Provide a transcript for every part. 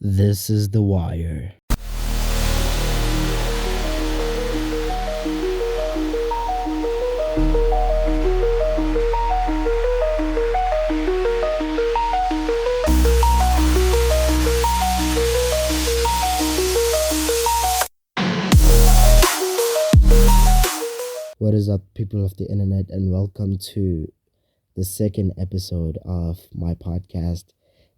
This is The Wire. What is up, people of the internet, and welcome to the second episode of my podcast.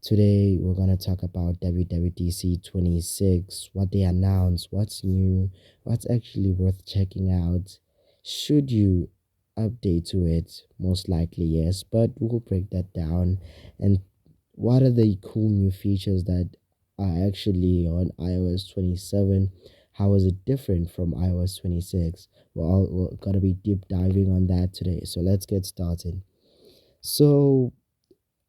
Today, we're going to talk about WWDC26, what they announced, what's new, what's actually worth checking out. Should you update to it? Most likely, yes, but we'll break that down. And what are the cool new features that are actually on iOS 27? How is it different from iOS 26? We're going to be deep diving on that today. So let's get started. So,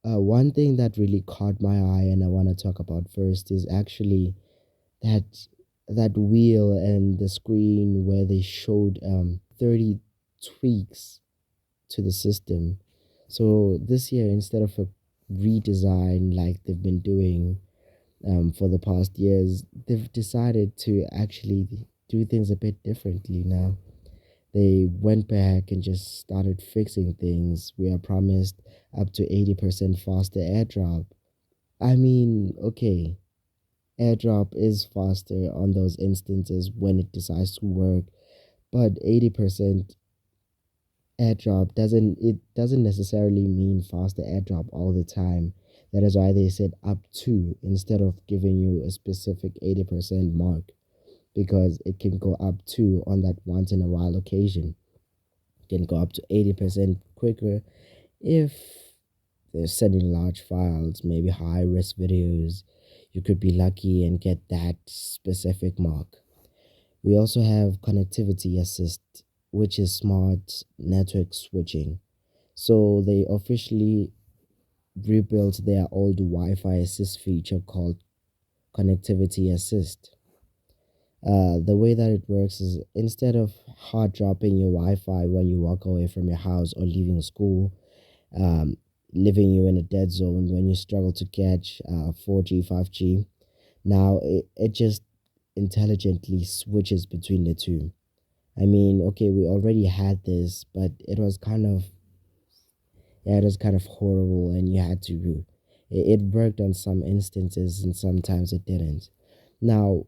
one thing that really caught my eye and I want to talk about first is actually that that wheel and the screen where they showed 30 tweaks to the system. So this year, instead of a redesign like they've been doing for the past years, they've decided to actually do things a bit differently now. They went back and just started fixing things. We are promised up to 80% faster airdrop. I mean, okay, airdrop is faster on those instances when it decides to work, but 80% airdrop doesn't necessarily mean faster airdrop all the time. That is why they said up to instead of giving you a specific 80% mark, because it can go up to on that once in a while occasion. It can go up to 80% quicker if they're sending large files, maybe high risk videos. You could be lucky and get that specific mark. We also have connectivity assist, which is smart network switching. So they officially rebuilt their old Wi-Fi assist feature called connectivity assist. The way that it works is instead of hard dropping your Wi-Fi when you walk away from your house or leaving school, um, leaving you in a dead zone when you struggle to catch 4G, 5G, now it just intelligently switches between the two. I mean, okay, we already had this, but it was kind of horrible, and you had to. It worked on some instances, and sometimes it didn't. Now,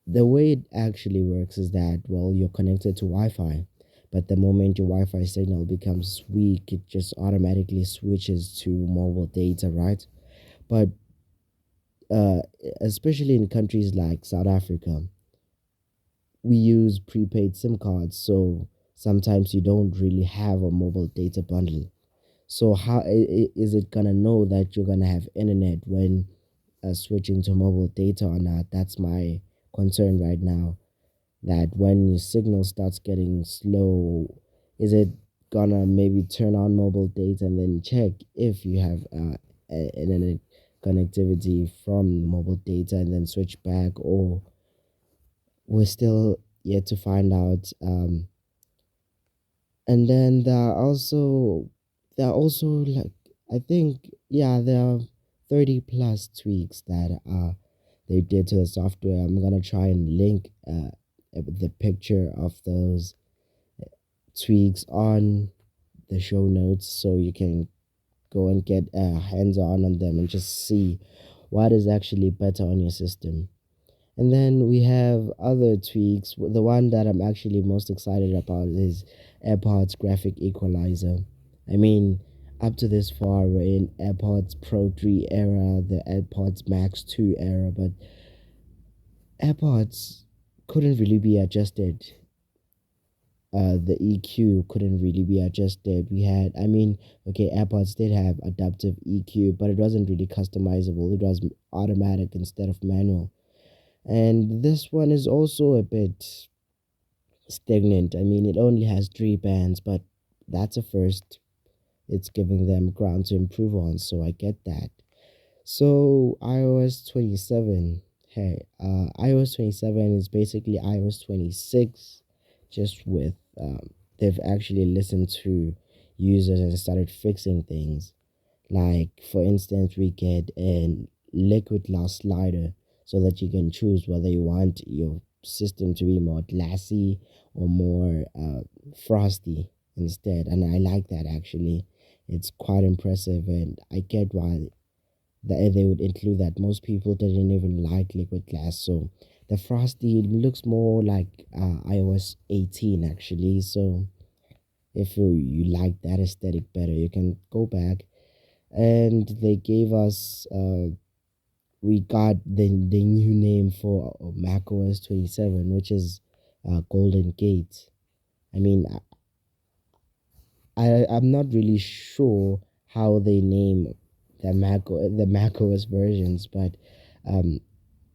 the way it actually works is that, well, you're connected to Wi-Fi, but the moment your Wi-Fi signal becomes weak, it just automatically switches to mobile data, right? But uh, especially in countries like South Africa, we use prepaid SIM cards, so sometimes you don't really have a mobile data bundle. So how is it gonna know that you're gonna have internet when switching to mobile data or not? That's my concern right now. That when your signal starts getting slow, is it gonna maybe turn on mobile data and then check if you have internet connectivity from mobile data and then switch back, or we're still yet to find out. And then there are also like, I think, yeah, there are 30 plus tweaks that they did to the software. I'm gonna try and link the picture of those tweaks on the show notes so you can go and get hands on them and just see what is actually better on your system. And then we have other tweaks. The one that I'm actually most excited about is AirPods graphic equalizer. I mean, up to this far, we're in AirPods Pro 3 era, the AirPods Max 2 era, but AirPods couldn't really be adjusted. The EQ couldn't really be adjusted. I mean, okay, AirPods did have adaptive EQ, but it wasn't really customizable. It was automatic instead of manual. And this one is also a bit stagnant. I mean, it only has 3 bands, but that's a first. It's giving them ground to improve on, so I get that. So iOS 27, hey, iOS 27 is basically iOS 26, just with they've actually listened to users and started fixing things. Like, for instance, we get an liquid glass slider so that you can choose whether you want your system to be more glassy or more frosty instead. And I like that actually. It's quite impressive, and I get why they would include that. Most people didn't even like liquid glass, so the frosty looks more like iOS 18 actually. So if you like that aesthetic better, you can go back. And they gave us we got the new name for Mac OS 27, which is Golden Gate. I mean, I'm not really sure how they name the Mac OS versions, but um,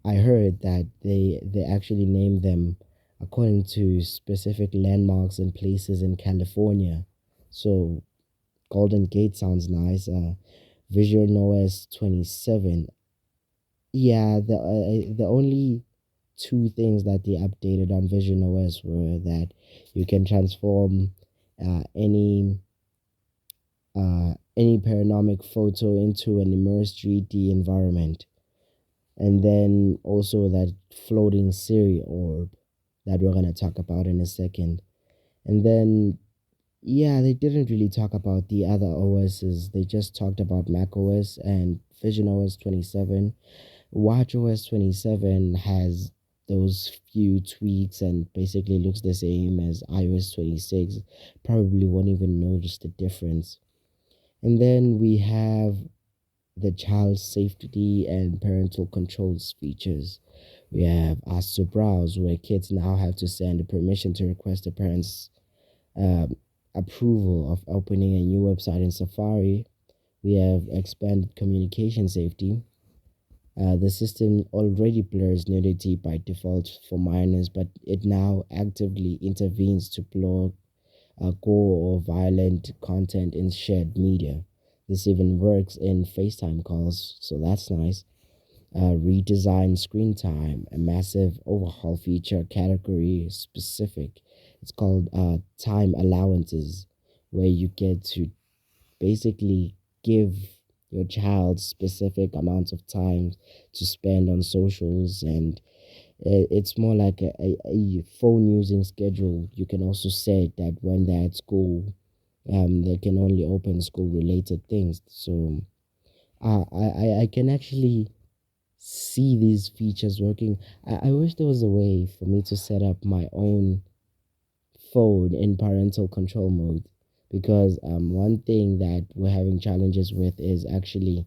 I heard that they actually named them according to specific landmarks and places in California. So Golden Gate sounds nice. Vision OS 27. Yeah, the only two things that they updated on Vision OS were that you can transform any panoramic photo into an immersed 3D environment, and then also that floating Siri orb that we're gonna talk about in a second. And then yeah, they didn't really talk about the other OSs. They just talked about Mac OS and Vision OS 27. Watch OS 27 has those few tweaks and basically looks the same as iOS 26. Probably won't even notice the difference. And then we have the child safety and parental controls features. We have Ask to Browse, where kids now have to send a permission to request a parent's um, approval of opening a new website in Safari. We have expanded communication safety. The system already blurs nudity by default for minors, but it now actively intervenes to block gore or violent content in shared media. This even works in FaceTime calls, so that's nice. Redesign screen time, a massive overhaul feature category specific. It's called time allowances, where you get to basically give your child specific amounts of time to spend on socials, and it's more like a phone using schedule. You can also set that when they're at school, they can only open school related things. So I can actually see these features working. I wish there was a way for me to set up my own phone in parental control mode, because one thing that we're having challenges with is actually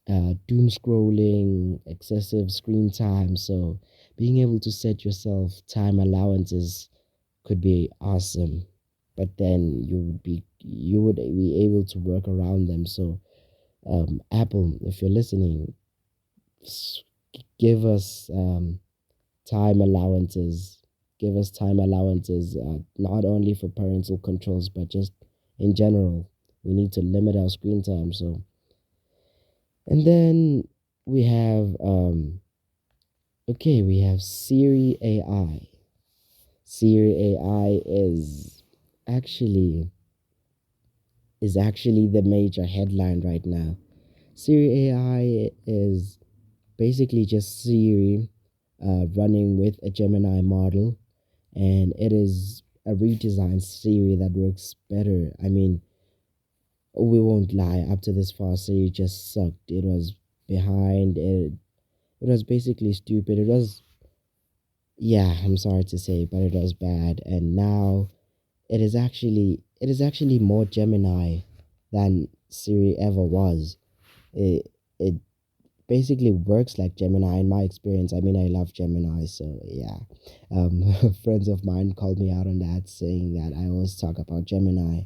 doom scrolling, excessive screen time. So being able to set yourself time allowances could be awesome, but then you would be able to work around them. So Apple, if you're listening, s- give us time allowances. Give us time allowances, not only for parental controls, but just in general. We need to limit our screen time. So, and then we have okay, we have Siri AI. Siri AI actually actually the major headline right now. Siri AI is basically just Siri running with a Gemini model, and it is a redesigned Siri that works better. I mean, we won't lie. Up to this far, Siri just sucked. It was behind. It was basically stupid. It was, yeah. I'm sorry to say, but it was bad. And now it is actually more Gemini than Siri ever was. It basically works like Gemini in my experience. I mean, I love Gemini, so yeah. Friends of mine called me out on that, saying that I always talk about Gemini.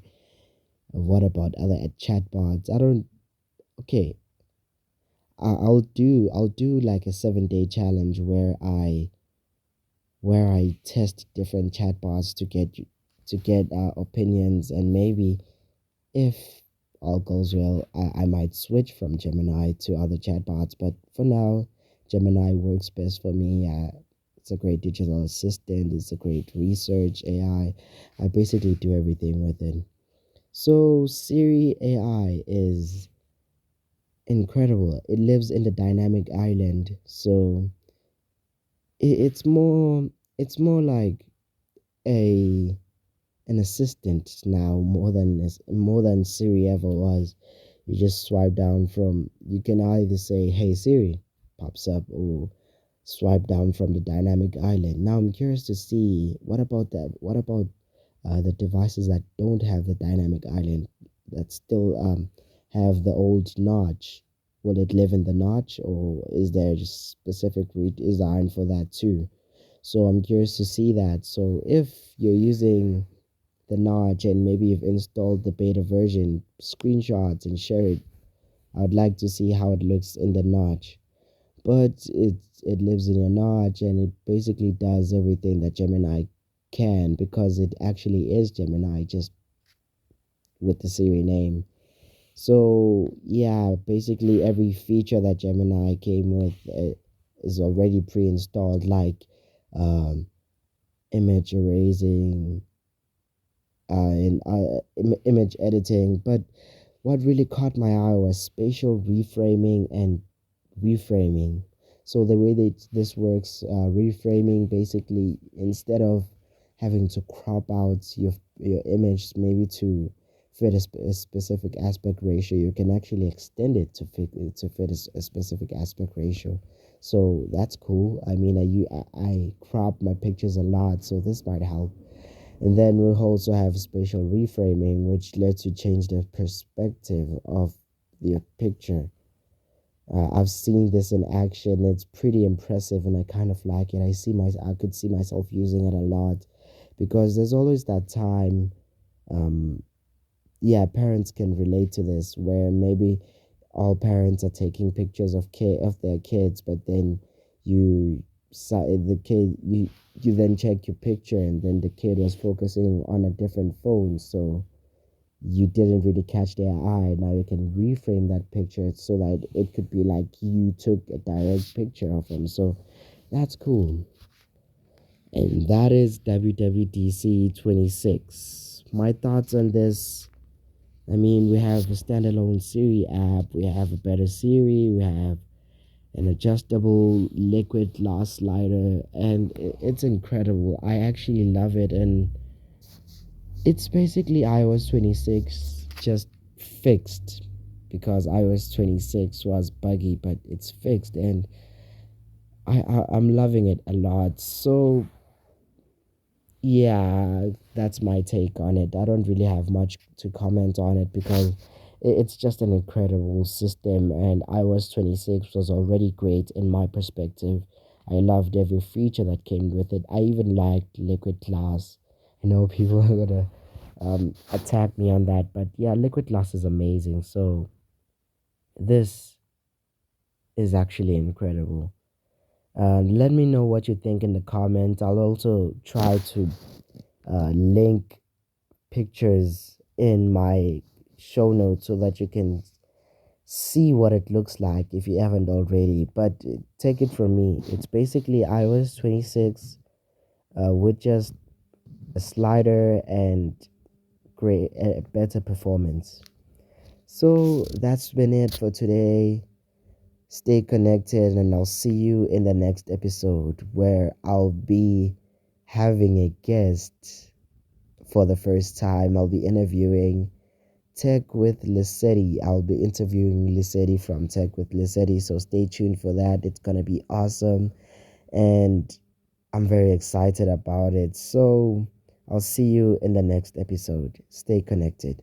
What about other chatbots? I don't. Okay, I'll do like a 7 day challenge where I test different chatbots to get opinions, and maybe if all goes well, I might switch from Gemini to other chatbots. But for now, Gemini works best for me. It's a great digital assistant. It's a great research AI. I basically do everything with it. So Siri AI is incredible. It lives in the dynamic island, so it's more, it's more like a an assistant now, more than Siri ever was. You just swipe down from, you can either say hey Siri, pops up, or swipe down from the dynamic island. Now I'm curious to see what about that, what about the devices that don't have the dynamic island, that still have the old notch. Will it live in the notch, or is there just specific redesign for that too? So I'm curious to see that. So if you're using the notch and maybe you've installed the beta version, screenshots and share it. I would like to see how it looks in the notch. But it lives in your notch, and it basically does everything that Gemini can, because it actually is Gemini, just with the Siri name. So yeah, basically every feature that Gemini came with is already pre-installed, like um, image erasing, image editing. But what really caught my eye was spatial reframing and reframing. So the way that this works, reframing, basically, instead of having to crop out your image maybe to fit a specific aspect ratio, you can actually extend it to fit a specific aspect ratio. So that's cool. I mean, I crop my pictures a lot, so this might help. And then we also have spatial reframing, which lets you change the perspective of your picture. I've seen this in action. It's pretty impressive, and I kind of like it. I could see myself using it a lot, because there's always that time. Um, yeah, parents can relate to this, where maybe all parents are taking pictures of their kids, but then you the kid you then check your picture, and then the kid was focusing on a different phone, so you didn't really catch their eye. Now you can reframe that picture so that it could be like you took a direct picture of them. So that's cool. And that is WWDC 26. My thoughts on this, I mean, we have a standalone Siri app, we have a better Siri, we have an adjustable liquid glass slider, and it's incredible. I actually love it, and it's basically iOS 26 just fixed, because iOS 26 was buggy, but it's fixed, and I'm loving it a lot. So yeah, that's my take on it. I don't really have much to comment on it, because it's just an incredible system, and iOS 26 was already great in my perspective. I loved every feature that came with it. I even liked Liquid Glass. I know people are gonna attack me on that, but yeah, Liquid Glass is amazing. So this is actually incredible. Let me know what you think in the comments. I'll also try to link pictures in my show notes so that you can see what it looks like if you haven't already. But take it from me, it's basically iOS 26 with just a slider and great, better performance. So that's been it for today. Stay connected, and I'll see you in the next episode, where I'll be having a guest for the first time. I'll be interviewing Tech with Lissetti. I'll be interviewing Lissetti from Tech with Lissetti. So stay tuned for that. It's going to be awesome. And I'm very excited about it. So I'll see you in the next episode. Stay connected.